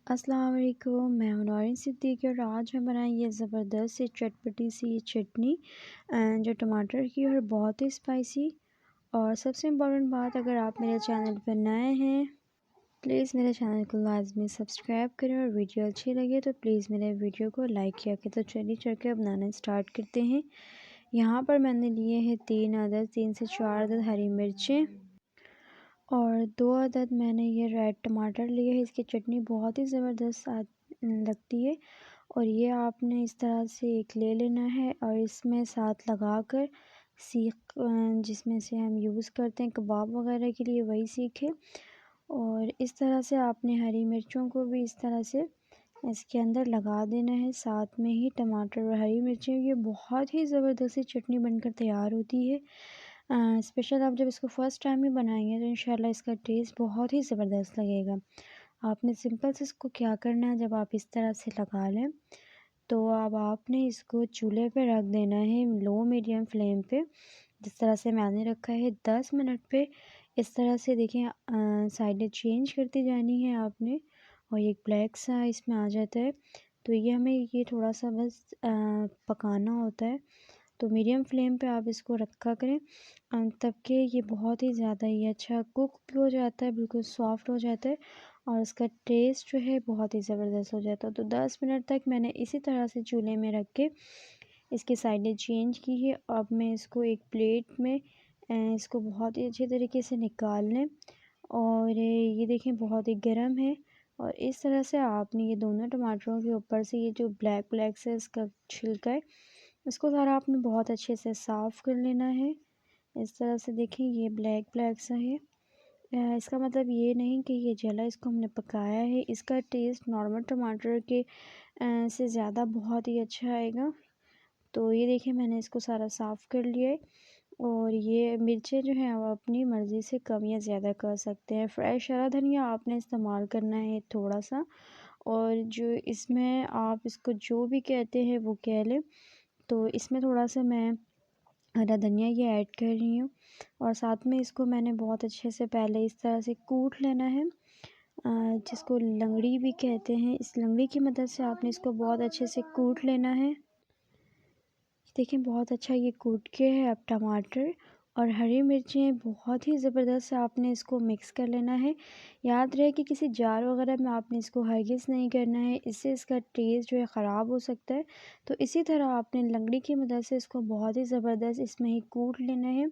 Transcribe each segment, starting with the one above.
अस्सलाम वालेकुम, मैं हूँ नौरीन सिद्दीकी और आज हम बनाएंगे ज़बरदस्त सी चटपटी सी चटनी जो टमाटर की और बहुत ही स्पाइसी। और सबसे इम्पोर्टेंट बात, अगर आप मेरे चैनल पर नए हैं प्लीज़ मेरे चैनल को लाजमी सब्सक्राइब करें और वीडियो अच्छी लगे तो प्लीज़ मेरे वीडियो को लाइक किया करें। तो चलिए चल के अब बनाना स्टार्ट करते हैं। यहाँ पर मैंने लिए हैं 3 से 4 अदद हरी मिर्चें और 2 अदद मैंने ये रेड टमाटर लिए हैं। इसकी चटनी बहुत ही ज़बरदस्त लगती है और ये आपने इस तरह से एक ले लेना है और इसमें साथ लगाकर सीख जिसमें से हम यूज़ करते हैं कबाब वगैरह के लिए, वही सीख है। और इस तरह से आपने हरी मिर्चों को भी इस तरह से इसके अंदर लगा देना है, साथ में ही टमाटर और हरी मिर्चें। ये बहुत ही ज़बरदस्त चटनी बनकर तैयार होती है। स्पेशल आप जब इसको फ़र्स्ट टाइम ही बनाएंगे तो इंशाल्लाह इसका टेस्ट बहुत ही ज़बरदस्त लगेगा। आपने सिंपल से इसको क्या करना है, जब आप इस तरह से लगा लें तो अब आपने इसको चूल्हे पे रख देना है लो मीडियम फ्लेम पे। जिस तरह से मैंने रखा है 10 मिनट पे। इस तरह से देखें साइडें चेंज करती जानी है आपने और एक ब्लैक सा इसमें आ जाता है तो ये हमें ये थोड़ा सा बस पकाना होता है। तो मीडियम फ्लेम पे आप इसको रखा करें तब कि ये बहुत ही ज़्यादा ही अच्छा कुक भी हो जाता है, बिल्कुल सॉफ्ट हो जाता है और इसका टेस्ट जो है बहुत ही ज़बरदस्त हो जाता है। तो 10 मिनट तक मैंने इसी तरह से चूल्हे में रख के इसकी साइडें चेंज की है। अब मैं इसको एक प्लेट में इसको बहुत ही अच्छे तरीके से निकाल लें और ये देखें बहुत ही गर्म है। और इस तरह से आपने ये दोनों टमाटरों के ऊपर से ये जो ब्लैक ब्लैक से इसका छिलका है इसको सारा आपने बहुत अच्छे से साफ़ कर लेना है। इस तरह से देखें ये ब्लैक ब्लैक सा है। इसका मतलब ये नहीं कि ये जला, इसको हमने पकाया है। इसका टेस्ट नॉर्मल टमाटर के से ज़्यादा बहुत ही अच्छा आएगा। तो ये देखिए मैंने इसको सारा साफ़ कर लिया है और ये मिर्चें जो हैं वो अपनी मर्ज़ी से कम या ज़्यादा कर सकते हैं। फ्रेश हरा धनिया आपने इस्तेमाल करना है थोड़ा सा, और जो इसमें आप इसको जो भी कहते हैं वो कह लें। तो इसमें थोड़ा सा मैं हरा धनिया ये ऐड कर रही हूँ और साथ में इसको मैंने बहुत अच्छे से पहले इस तरह से कूट लेना है जिसको लंगड़ी भी कहते हैं। इस लंगड़ी की मदद से आपने इसको बहुत अच्छे से कूट लेना है। देखिए बहुत अच्छा ये कूट के है। अब टमाटर और हरी मिर्चें बहुत ही ज़बरदस्त आपने इसको मिक्स कर लेना है। याद रहे कि किसी जार वगैरह में आपने इसको हरगिज़ नहीं करना है, इससे इसका टेस्ट जो है ख़राब हो सकता है। तो इसी तरह आपने लंगड़ी की मदद से इसको बहुत ही ज़बरदस्त इसमें ही कूट लेना है।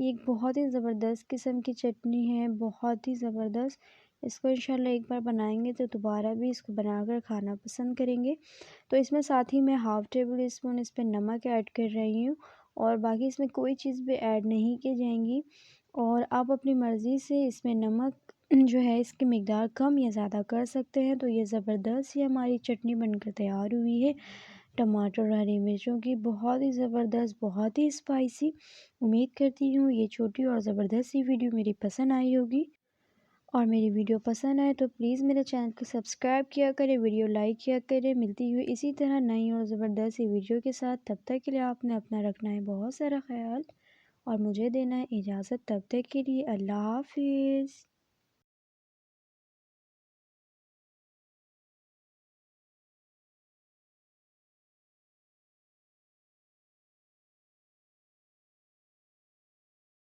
ये एक बहुत ही ज़बरदस्त किस्म की चटनी है, बहुत ही ज़बरदस्त। इसको इंशाल्लाह एक बार बनाएंगे तो दोबारा भी इसको बनाकर खाना पसंद करेंगे। तो इसमें साथ ही मैं हाफ़ टेबल स्पून इस पर नमक ऐड कर रही हूँ और बाकी इसमें कोई चीज़ भी ऐड नहीं की जाएंगी। और आप अपनी मर्ज़ी से इसमें नमक जो है इसकी मिक़दार कम या ज़्यादा कर सकते हैं। तो ये ज़बरदस्त ही हमारी चटनी बनकर तैयार हुई है टमाटर और हरी मिर्चों की, बहुत ही ज़बरदस्त, बहुत ही स्पाइसी। उम्मीद करती हूँ ये छोटी और ज़बरदस्त सी वीडियो मेरी पसंद आई होगी और मेरी वीडियो पसंद आए तो प्लीज़ मेरे चैनल को सब्सक्राइब किया करें, वीडियो लाइक किया करें। मिलती हुई इसी तरह नई और ज़बरदस्त सी वीडियो के साथ। तब तक के लिए आपने अपना रखना है बहुत सारा ख्याल और मुझे देना है इजाज़त। तब तक के लिए अल्लाह हाफ़िज़।